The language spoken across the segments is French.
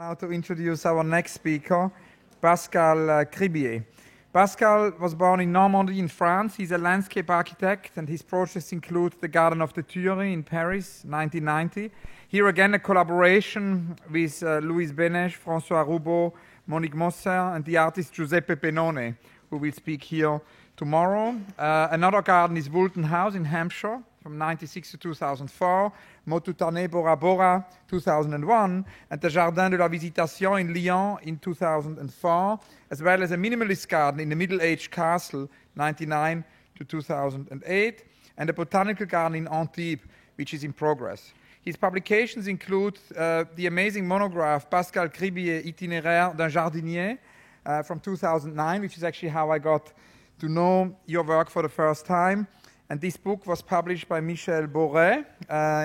Now to introduce our next speaker, Pascal Cribier. Pascal was born in Normandy in France. He's a landscape architect and his projects include the Garden of the Tuileries in Paris, 1990. Here again a collaboration with Louise Benesch, François Roubaud, Monique Mosser and the artist Giuseppe Pennone, who will speak here tomorrow. Another garden is Woolton House in Hampshire from 1996 to 2004, Motutane Bora Bora 2001, and the Jardin de la Visitation in Lyon in 2004, as well as a minimalist garden in the Middle Age Castle 1999 to 2008, and a botanical garden in Antibes, which is in progress. His publications include the amazing monograph Pascal Cribier, Itinéraire d'un jardinier from 2009, which is actually how I got to know your work for the first time. And this book was published by Michel Boré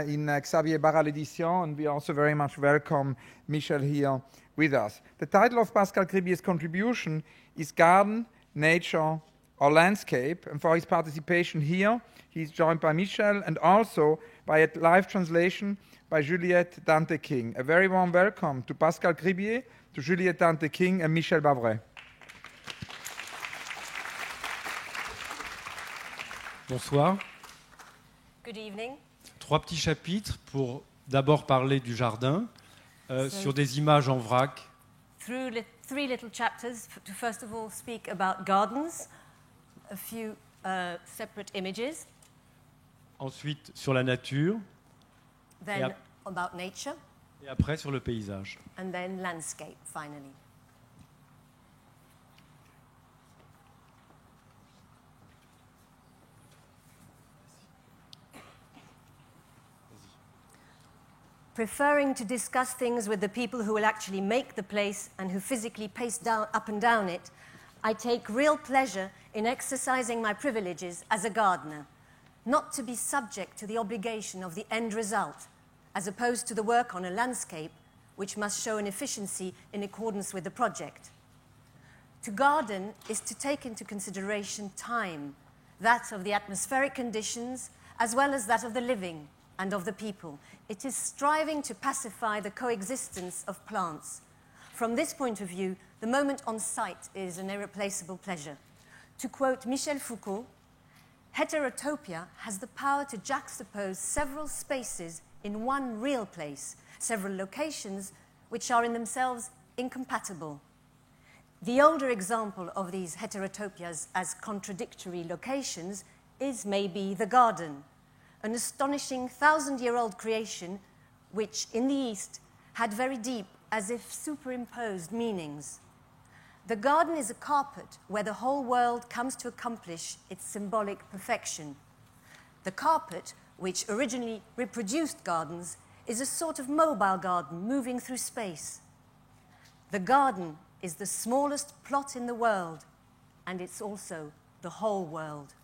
in Xavier Barral Edition, and we also very much welcome Michel here with us. The title of Pascal Cribier's contribution is Garden, Nature, or Landscape, and for his participation here, he's joined by Michel and also by a live translation by Juliette Dante-King. A very warm welcome to Pascal Cribier, to Juliette Dante-King and Michel Bavray. Bonsoir. Good evening. 3 petits chapitres pour d'abord parler du jardin sur des images en vrac. Three little chapters to first of all speak about gardens, a few separate images. Ensuite sur la nature. Then about nature. Et après sur le paysage. And then landscape finally. Preferring to discuss things with the people who will actually make the place and who physically pace up and down it, I take real pleasure in exercising my privileges as a gardener, not to be subject to the obligation of the end result, as opposed to the work on a landscape, which must show an efficiency in accordance with the project. To garden is to take into consideration time, that of the atmospheric conditions, as well as that of the living and of the people. It is striving to pacify the coexistence of plants. From this point of view, the moment on site is an irreplaceable pleasure. To quote Michel Foucault, heterotopia has the power to juxtapose several spaces in one real place, several locations which are in themselves incompatible. The older example of these heterotopias as contradictory locations is maybe the garden, an astonishing 1,000-year-old creation which, in the East, had very deep, as if superimposed meanings. The garden is a carpet where the whole world comes to accomplish its symbolic perfection. The carpet, which originally reproduced gardens, is a sort of mobile garden moving through space. The garden is the smallest plot in the world, and it's also the whole world.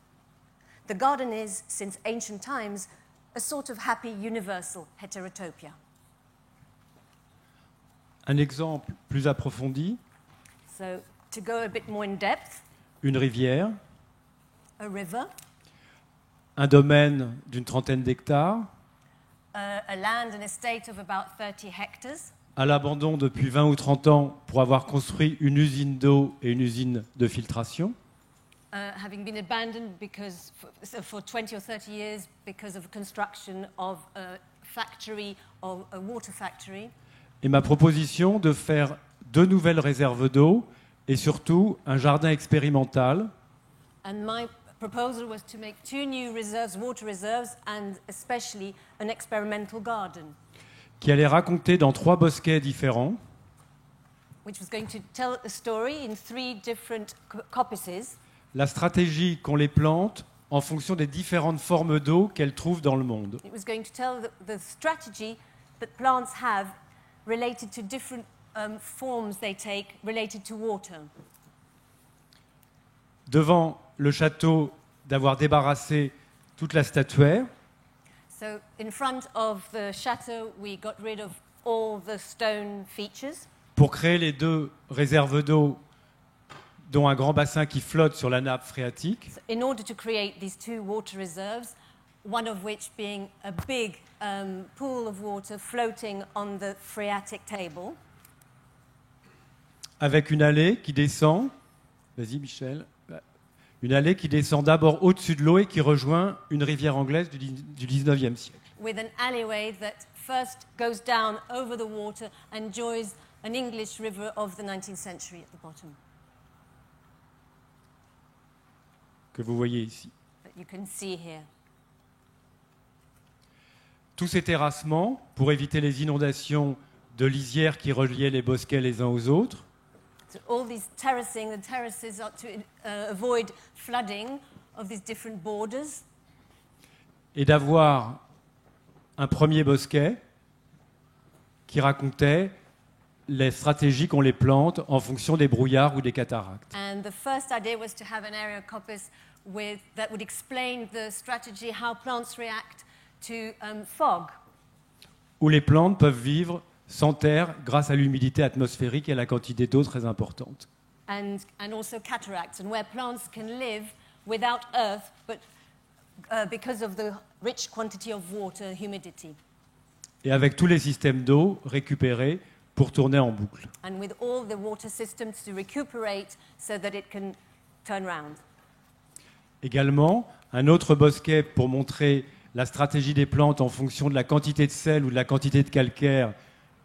The garden is, since ancient times, a sort of happy universal heterotopia. Un exemple plus approfondi. So, to go a bit more in depth. Une rivière. A river. Un domaine d'une 30aine d'hectares. A land and estate of about 30 hectares. À l'abandon depuis 20 ou 30 ans pour avoir construit une usine d'eau et une usine de filtration. Having been abandoned because for 20 or 30 years because of construction of a factory, or a water factory. Et ma proposition de faire 2 nouvelles réserves d'eau et surtout un jardin expérimental. And my proposal was to make 2 new reserves, water reserves, and especially an experimental garden. Qui allait raconter dans 3 bosquets différents. Which was going to tell a story in 3 different coppices. La stratégie qu'ont les plantes en fonction des différentes formes d'eau qu'elles trouvent dans le monde. It was going to tell the strategy that plants have related to different forms they take related to water. Devant le château, d'avoir débarrassé toute la statuaire. So in front of the château, we got rid of all the stone features. Pour créer les 2 réserves d'eau, dont un grand bassin qui flotte sur la nappe phréatique. In order to create these 2 water reserves, one of which being a big pool of water floating on the phreatic table. avec une allée qui descend. Vas-y, Michel. Une allée qui descend d'abord au-dessus de l'eau et qui rejoint une rivière anglaise du 19e siècle. With an alleyway that first goes down over the water and joins an English river of the 19th century at the bottom. Que vous voyez ici. That you can see here. Tous ces terrassements, pour éviter les inondations de lisières qui reliaient les bosquets les uns aux autres, So all these terracing, the terraces are to avoid flooding of these different borders, et d'avoir un premier bosquet qui racontait les stratégies qu'ont les plantes en fonction des brouillards ou des cataractes. and the first idea was to have an area of coppice that would explain the strategy, how plants react to fog, Où les plantes peuvent vivre sans terre grâce à l'humidité atmosphérique et à la quantité d'eau très importante. and also cataracts, and where plants can live without earth, but because of the rich quantity of water, humidity, Et avec tous les systèmes d'eau récupérés pour tourner en boucle. and with all the water systems to recuperate so that it can turn round. Également, un autre bosquet pour montrer la stratégie des plantes en fonction de la quantité de sel ou de la quantité de calcaire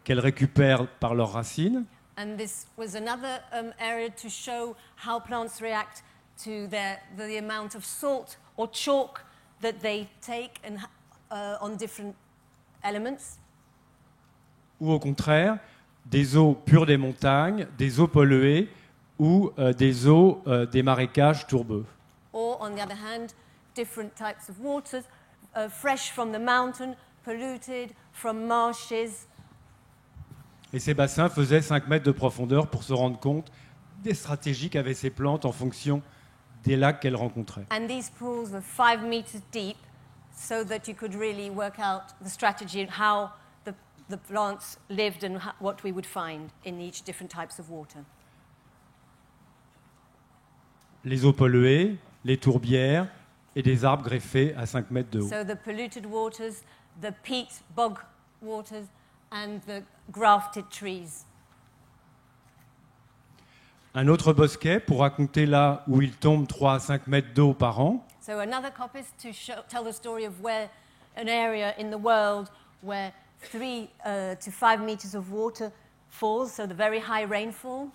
qu'elles récupèrent par leurs racines. And this was another area to show how plants react to the amount of salt or chalk that they take on different elements. Ou au contraire, des eaux pures des montagnes, des eaux polluées ou des eaux des marécages tourbeux. Or, on the other hand, different types of waters, fresh from the mountain, polluted from marshes. Et ces bassins faisaient 5 mètres de profondeur pour se rendre compte des stratégies qu'avaient ces plantes en fonction des lacs qu'elles rencontraient. And these pools were 5 meters deep, so that you could really work out the strategy and how the plants lived and what we would find in each different types of water. Les eaux polluées, les tourbières et des arbres greffés à 5 mètres de haut. So the polluted waters, the peat bog waters, and the grafted trees. Un autre bosquet pour raconter là où il tombe 3 à 5 mètres d'eau par an. So another coppice to tell the story of where an area in the world where 3 to 5 meters of water falls, so the very high rainfall.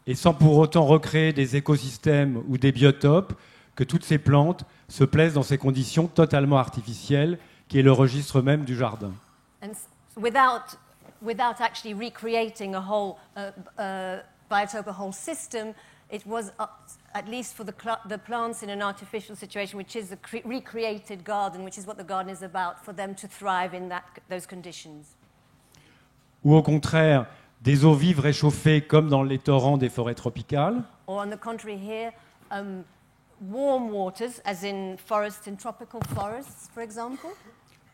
Et sans pour autant recréer des écosystèmes ou des biotopes, que toutes ces plantes se plaisent dans ces conditions totalement artificielles, qui est le registre même du jardin. And without actually recreating a whole biotope, a whole system, it was at least for the plants in an artificial situation, which is a recreated garden, which is what the garden is about, for them to thrive in those conditions. Ou au contraire, des eaux vives réchauffées comme dans les torrents des forêts tropicales. Or on the contrary here, warm waters, as in forests, in tropical forests, for example,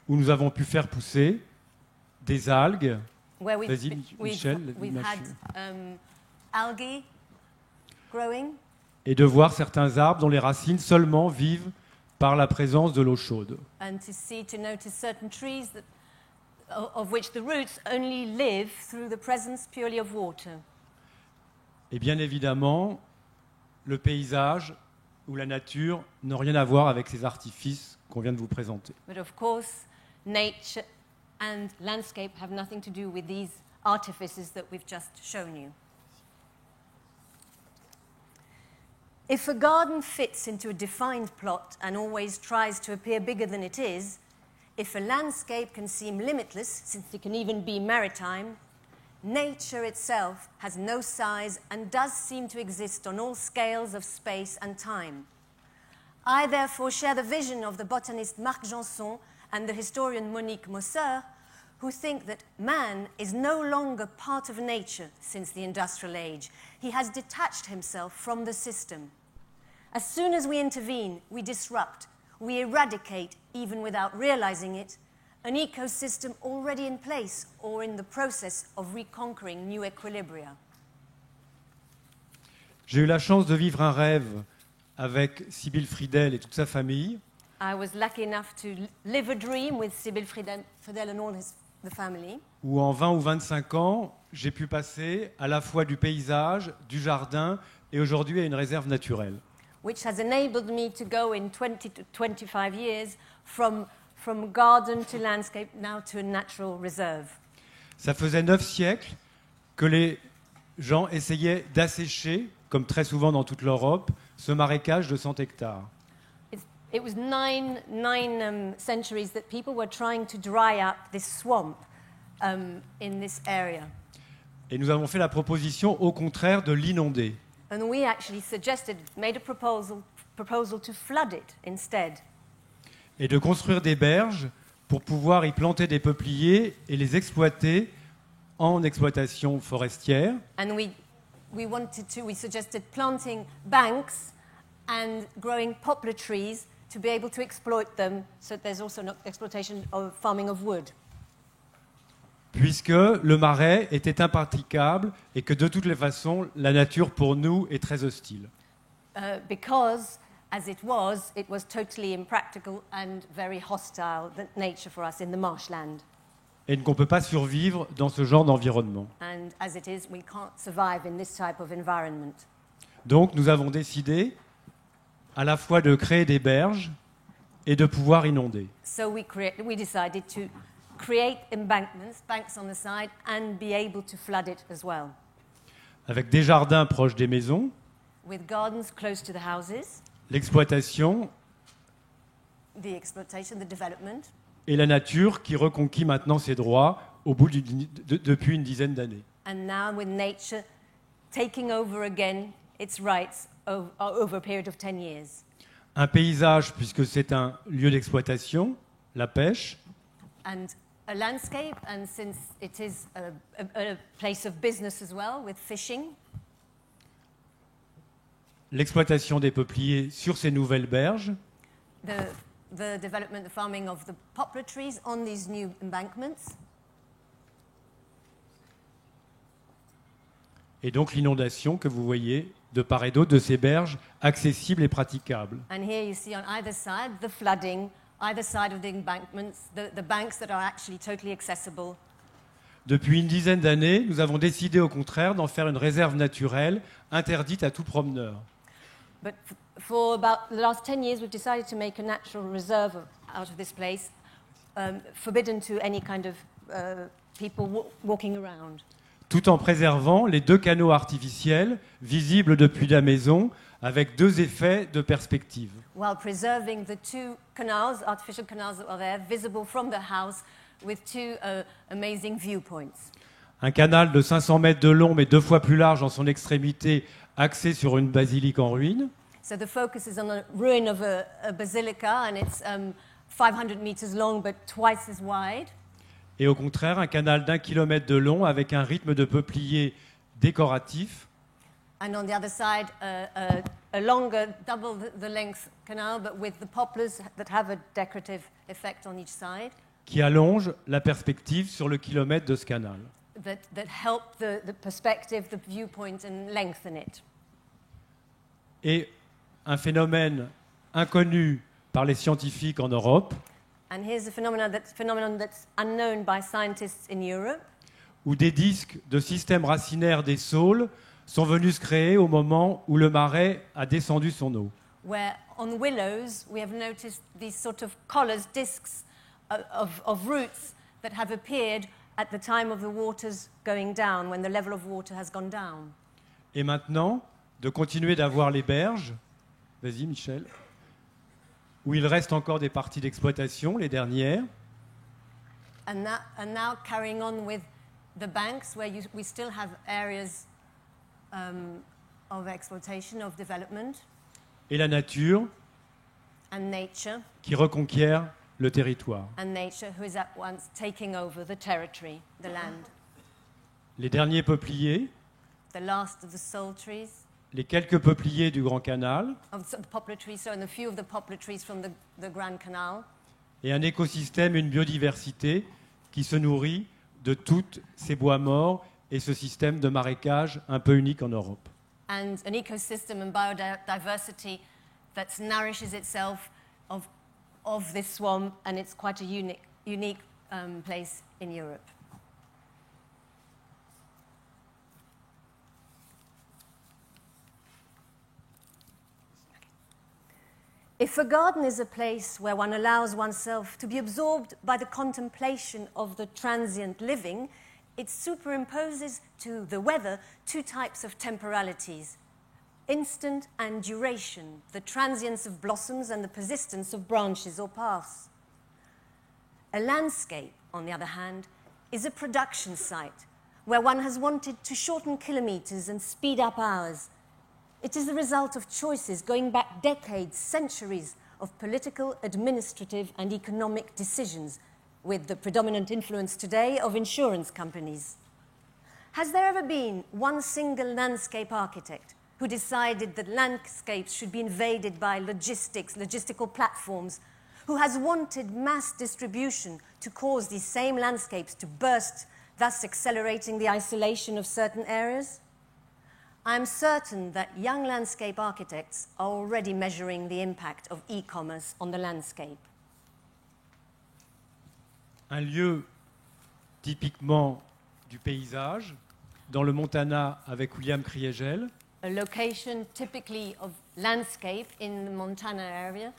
Où nous avons pu faire pousser des algues. where Vas-y, Michel, we've l'image had algae growing, Et de voir certains arbres dont les racines seulement vivent par la présence de l'eau chaude. and to notice certain trees of which the roots only live through the presence purely of water. Et bien évidemment, le paysage ou la nature n'ont rien à voir avec ces artifices qu'on vient de vous présenter. But of course, nature and landscape have nothing to do with these artifices that we've just shown you. If a garden fits into a defined plot and always tries to appear bigger than it is, if a landscape can seem limitless, since it can even be maritime, nature itself has no size and does seem to exist on all scales of space and time. I therefore share the vision of the botanist Marc Janson and the historian Monique Mosseur, who think that man is no longer part of nature since the industrial age. He has detached himself from the system. As soon as we intervene, we disrupt, we eradicate, even without realizing it, an ecosystem already in place or in the process of reconquering new equilibria. J'ai eu la chance de vivre un rêve avec Sybil Friedel et toute sa famille. I was lucky enough to live a dream with Sybil Friedel and all his the family, où en 20 ou 25 ans, j'ai pu passer à la fois du paysage, du jardin et aujourd'hui à une réserve naturelle. which has enabled me to go in 20 to 25 years from garden to landscape, now to a natural reserve. Ça faisait 9 siècles que les gens essayaient d'assécher, comme très souvent dans toute l'Europe, ce marécage de 100 hectares. It was nine centuries that people were trying to dry up this swamp in this area. Et nous avons fait la proposition, au contraire, de l'inonder. And we actually made a proposal to flood it instead. Et de construire des berges pour pouvoir y planter des peupliers et les exploiter en exploitation forestière. And we suggested planting banks and growing poplar trees to be able to exploit them, so there's also an exploitation of farming of wood. Puisque le marais était impraticable et que de toutes les façons, la nature pour nous est très hostile. Because, as it was totally impractical and very hostile, the nature for us in the marshland. Et qu'on ne peut pas survivre dans ce genre d'environnement. And as it is, we can't survive in this type of environment. Donc nous avons décidé à la fois de créer des berges et de pouvoir inonder. So we decided to create embankments, banks on the side, and be able to flood it as well. Avec des jardins proches des maisons, With gardens close to the houses, l'exploitation the exploitation, the development, et la nature qui reconquit maintenant ses droits depuis une dizaine d'années. and now with nature taking over again its rights over a period of 10 years. Un paysage, puisque c'est un lieu d'exploitation, la pêche, And a landscape, and since it is a place of business as well, with fishing, l'exploitation des peupliers sur ces nouvelles berges, the development, the farming of the poplar trees on these new embankments, et donc l'inondation que vous voyez de part et d'autre de ces berges accessibles et praticables. and here you see on either side the flooding, either side of the embankments, the banks that are actually totally accessible. Depuis une dizaine d'années, nous avons décidé au contraire d'en faire une réserve naturelle interdite à tout promeneur. But for about the last 10 years, we've decided to make a natural reserve out of this place, forbidden to any kind of people walking around. Tout en préservant les 2 canaux artificiels visibles depuis la maison, avec 2 effets de perspective. While preserving the 2 canals, artificial canals that are there, visible from the house, with 2 amazing viewpoints. Un canal de 500 mètres de long, mais 2 fois plus large en son extrémité, axé sur une basilique en ruine. So the focus is on the ruin of a basilica, and it's 500 meters long, but twice as wide. Et au contraire, un canal d'1 kilomètre de long, avec un rythme de peuplier décoratif, And on the other side, a longer, double the length canal, but with the poplars that have a decorative effect on each side, qui allonge la perspective sur le kilomètre de ce canal. that help the perspective, the viewpoint, and lengthen it. Et un phénomène inconnu par les scientifiques en Europe, And here's a phenomenon that's unknown by scientists in Europe, où des disques de système racinaire des saules sont venus se créer au moment où le marais a descendu son eau. where on willows we have noticed these sort of collars, discs of roots that have appeared at the time of the waters going down, when the level of water has gone down. Et maintenant, de continuer d'avoir les berges, vas-y Michel, où il reste encore des parties d'exploitation, les dernières, And now carrying on with the banks, where we still have areas of exploitation, of development, et la nature and nature, qui reconquiert le territoire. and nature who is at once taking over the territory, the land. Les derniers peupliers, The last of the sole trees, les quelques peupliers du Grand Canal, of the poplar trees, so and a few of the poplar trees from the Grand Canal, et un écosystème, une biodiversité qui se nourrit de tous ces bois morts et ce système de marécage un peu unique en Europe. and an ecosystem and biodiversity that nourishes itself of this swamp, and it's quite a unique place in Europe. If a garden is a place where one allows oneself to be absorbed by the contemplation of the transient living, it superimposes to the weather two types of temporalities, instant and duration, the transience of blossoms and the persistence of branches or paths. A landscape, on the other hand, is a production site where one has wanted to shorten kilometers and speed up hours. It is the result of choices going back decades, centuries of political, administrative, and economic decisions, with the predominant influence today of insurance companies. Has there ever been one single landscape architect who decided that landscapes should be invaded by logistical platforms, who has wanted mass distribution to cause these same landscapes to burst, thus accelerating the isolation of certain areas? I am certain that young landscape architects are already measuring the impact of e-commerce on the landscape. Un lieu typiquement du paysage, dans le Montana avec William Kriegel, A location typically of landscape in the Montana area,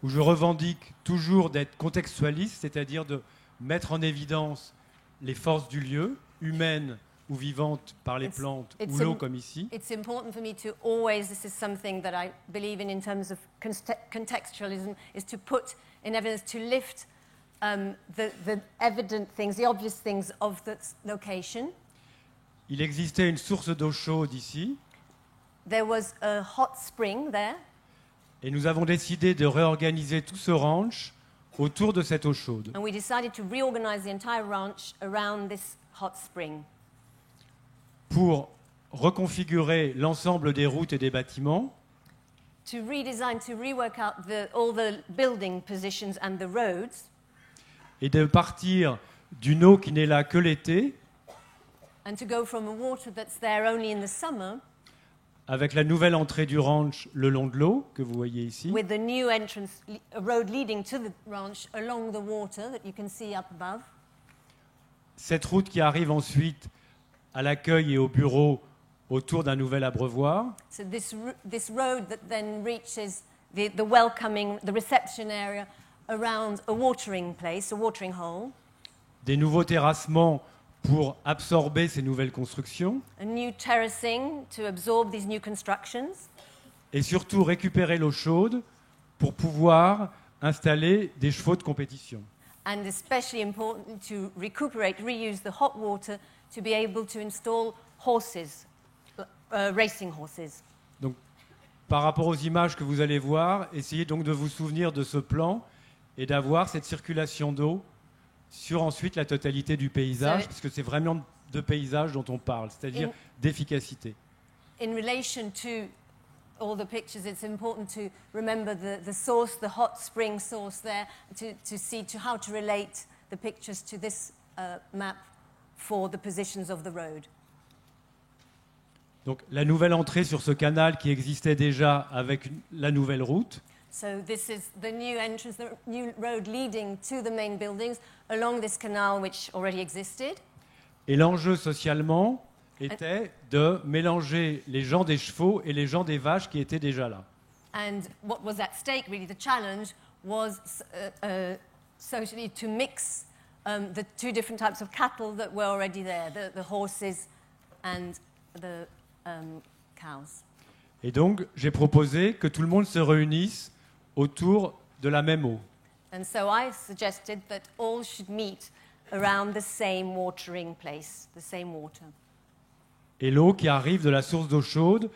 où je revendique toujours d'être contextualiste, c'est-à-dire de mettre en évidence les forces du lieu, humaines ou vivantes par les plantes ou l'eau comme ici. It's important for me to always, this is something that I believe in terms of contextualism, is to put in evidence, to lift the evident things, the obvious things of the location. Il existait une source d'eau chaude ici. There was a hot spring there. Et nous avons décidé de réorganiser tout ce ranch autour de cette eau chaude. And we decided to reorganize the entire ranch around this hot spring. Pour reconfigurer l'ensemble des routes et des bâtiments. To redesign, to rework out all the building positions and the roads. Et de partir d'une eau qui n'est là que l'été. And to go from a water that's there only in the summer. Avec la nouvelle entrée du ranch le long de l'eau, que vous voyez ici. With the new entrance, a road leading to the ranch along the water that you can see up above. Cette route qui arrive ensuite à l'accueil et au bureau autour d'un nouvel abreuvoir. So this road that then reaches the welcoming, the reception area around a watering place, a watering hole. Des nouveaux terrassements pour absorber ces nouvelles constructions. A new terracing to absorb these new constructions. Et surtout récupérer l'eau chaude pour pouvoir installer des chevaux de compétition. And especially important to recuperate, reuse the hot water to be able to install horses, racing horses. Donc, par rapport aux images que vous allez voir, essayez donc de vous souvenir de ce plan et d'avoir cette circulation d'eau sur ensuite la totalité du paysage, parce que c'est vraiment de paysage dont on parle, c'est-à-dire d'efficacité. In relation to all the pictures, it's important to remember the source, the hot spring source there, to see how to relate the pictures to this map for the positions of the road. Donc la nouvelle entrée sur ce canal qui existait déjà avec la nouvelle route. So this is the new entrance, the new road leading to the main buildings along this canal which already existed. Et l'enjeu socialement était de mélanger les gens des chevaux et les gens des vaches qui étaient déjà là. And what was at stake, really, the challenge was socially to mix the two different types of cattle that were already there, the horses and the cows. Et donc, j'ai proposé que tout le monde se réunisse autour de la même eau. And so I suggested that all should meet around the same watering place, the same water. Et l'eau qui arrive de la source d'eau chaude,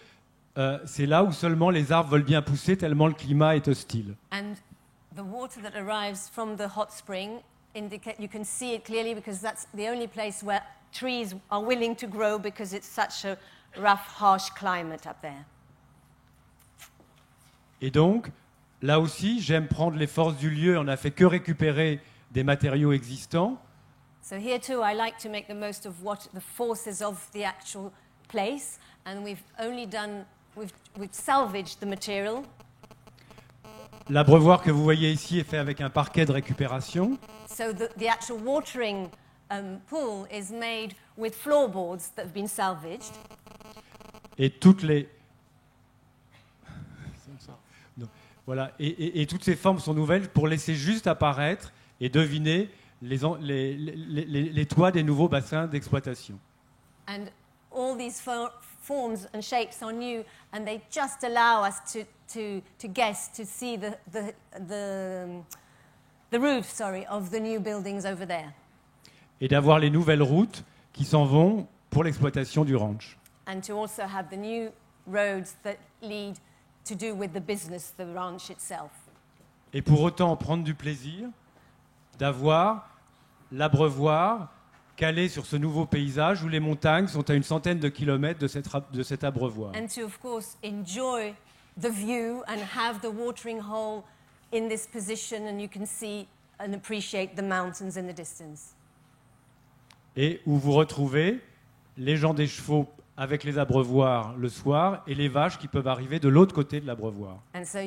c'est là où seulement les arbres veulent bien pousser tellement le climat est hostile. And the water that arrives from the hot spring, you can see it clearly because that's the only place where trees are willing to grow because it's such a rough, harsh climate up there. Et donc, là aussi, j'aime prendre les forces du lieu. On n'a fait que récupérer des matériaux existants. So here too, I like to make the most of what the forces of the actual place, and we've salvaged the material. L'abreuvoir que vous voyez ici est fait avec un parquet de récupération. So the actual watering pool is made with floorboards that have been salvaged. Et toutes les... Non. Voilà. Et toutes ces formes sont nouvelles pour laisser juste apparaître et deviner les toits des nouveaux bassins d'exploitation. And all these forms and shapes are new, and they just allow us to guess, to see the roofs, of the new buildings over there. Et d'avoir les nouvelles routes qui s'en vont pour l'exploitation du ranch. And to also have the new roads that lead to do with the business, the ranch itself. Et pour autant prendre du plaisir d'avoir l'abreuvoir calé sur ce nouveau paysage où les montagnes sont à une centaine de kilomètres de cet abreuvoir. And to, of course, enjoy the view and have the watering hole in this position, and you can see and appreciate the mountains in the distance. Et où vous retrouvez les gens des chevaux avec les abreuvoirs le soir et les vaches qui peuvent arriver de l'autre côté de l'abreuvoir. And so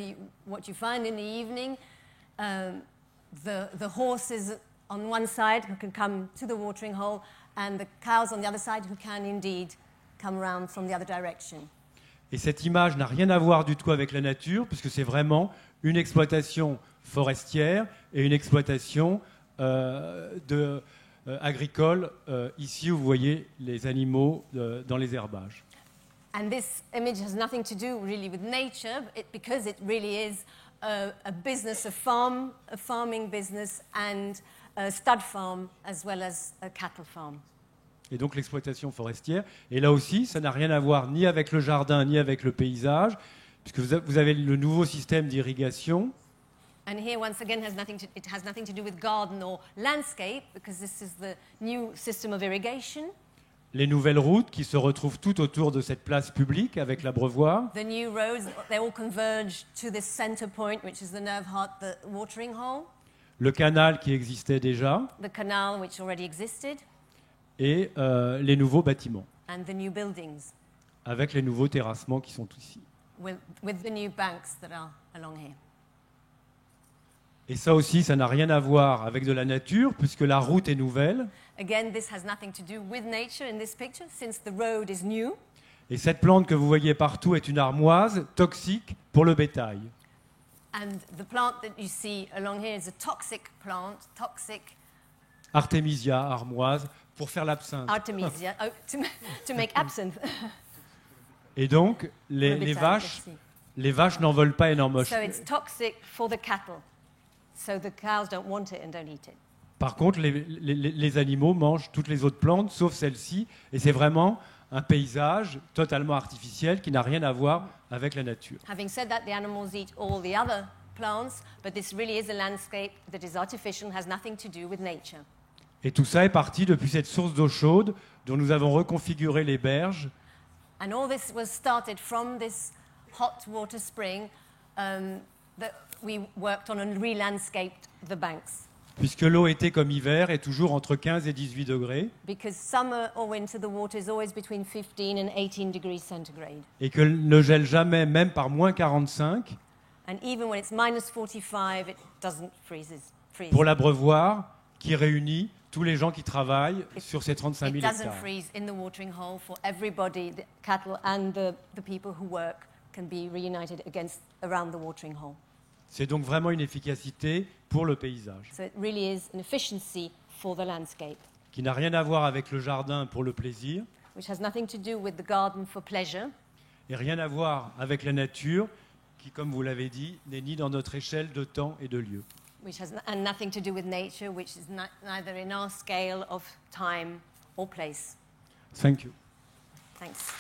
what you find in the evening, the horses on one side who can come to the watering hole, and the cows on the other side who can indeed come around from the other direction. Et cette image n'a rien à voir du tout avec la nature, puisque c'est vraiment une exploitation forestière et une exploitation agricole, ici où vous voyez les animaux dans les herbages. And this image has nothing to do really with nature, because it really is a business, a farming business, and a stud farm as well as a cattle farm. Et donc l'exploitation forestière. Et là aussi, ça n'a rien à voir ni avec le jardin, ni avec le paysage, puisque vous avez le nouveau système d'irrigation. And here, once again, it has nothing to do with garden or landscape, because this is the new system of irrigation. Les nouvelles routes qui se retrouvent tout autour de cette place publique avec l'abreuvoir. The new roads, they all converge to this center point, which is the nerve heart, the watering hole. Le canal qui existait déjà. The canal, which already existed. Et les nouveaux bâtiments. And the new buildings. Avec les nouveaux terrassements qui sont ici. With the new banks that are along here. Et ça aussi, ça n'a rien à voir avec de la nature, puisque la route est nouvelle. Again, this has nothing to do with nature in this picture, since the road is new. Et cette plante que vous voyez partout est une armoise toxique pour le bétail. And the plant that you see along here is a toxic plant, Artemisia, armoise, pour faire l'absinthe. Artemisia, to make absinthe. Et donc, les vaches n'en veulent pas énormément. So it's toxic for the cattle. So the cows don't want it and don't eat it. Par contre, les animaux mangent toutes les autres plantes, sauf celle-ci, et c'est vraiment un paysage totalement artificiel qui n'a rien à voir avec la nature. Having said that, the animals eat all the other plants, but this really is a landscape that is artificial and has nothing to do with nature. Et tout ça est parti depuis cette source d'eau chaude dont nous avons reconfiguré les berges. And all this was started from this hot water spring that we worked on and re-landscaped the banks. Puisque l'eau était comme hiver est toujours entre 15 et 18 degrés. Because summer or winter, the water is always between 15 and 18 degrees centigrade. Et que ne gèle jamais, même par moins 45. And even when it's minus 45, it doesn't freeze. Pour l'abreuvoir qui réunit tous les gens qui travaillent sur ces 35 000 hectares. It doesn't freeze in the watering hole for everybody. The cattle and the people who work can be reunited around the watering hole. C'est donc vraiment une efficacité pour le paysage. So it really is an efficiency for the landscape. Qui n'a rien à voir avec le jardin pour le plaisir. Which has nothing to do with the garden for pleasure. Et rien à voir avec la nature qui, comme vous l'avez dit, n'est ni dans notre échelle de temps et de lieu. Which has nothing to do with nature, which is neither in our scale of time or place. Thank you. Thanks.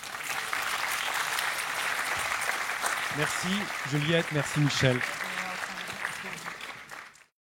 Merci Juliette, merci Michel. You're welcome.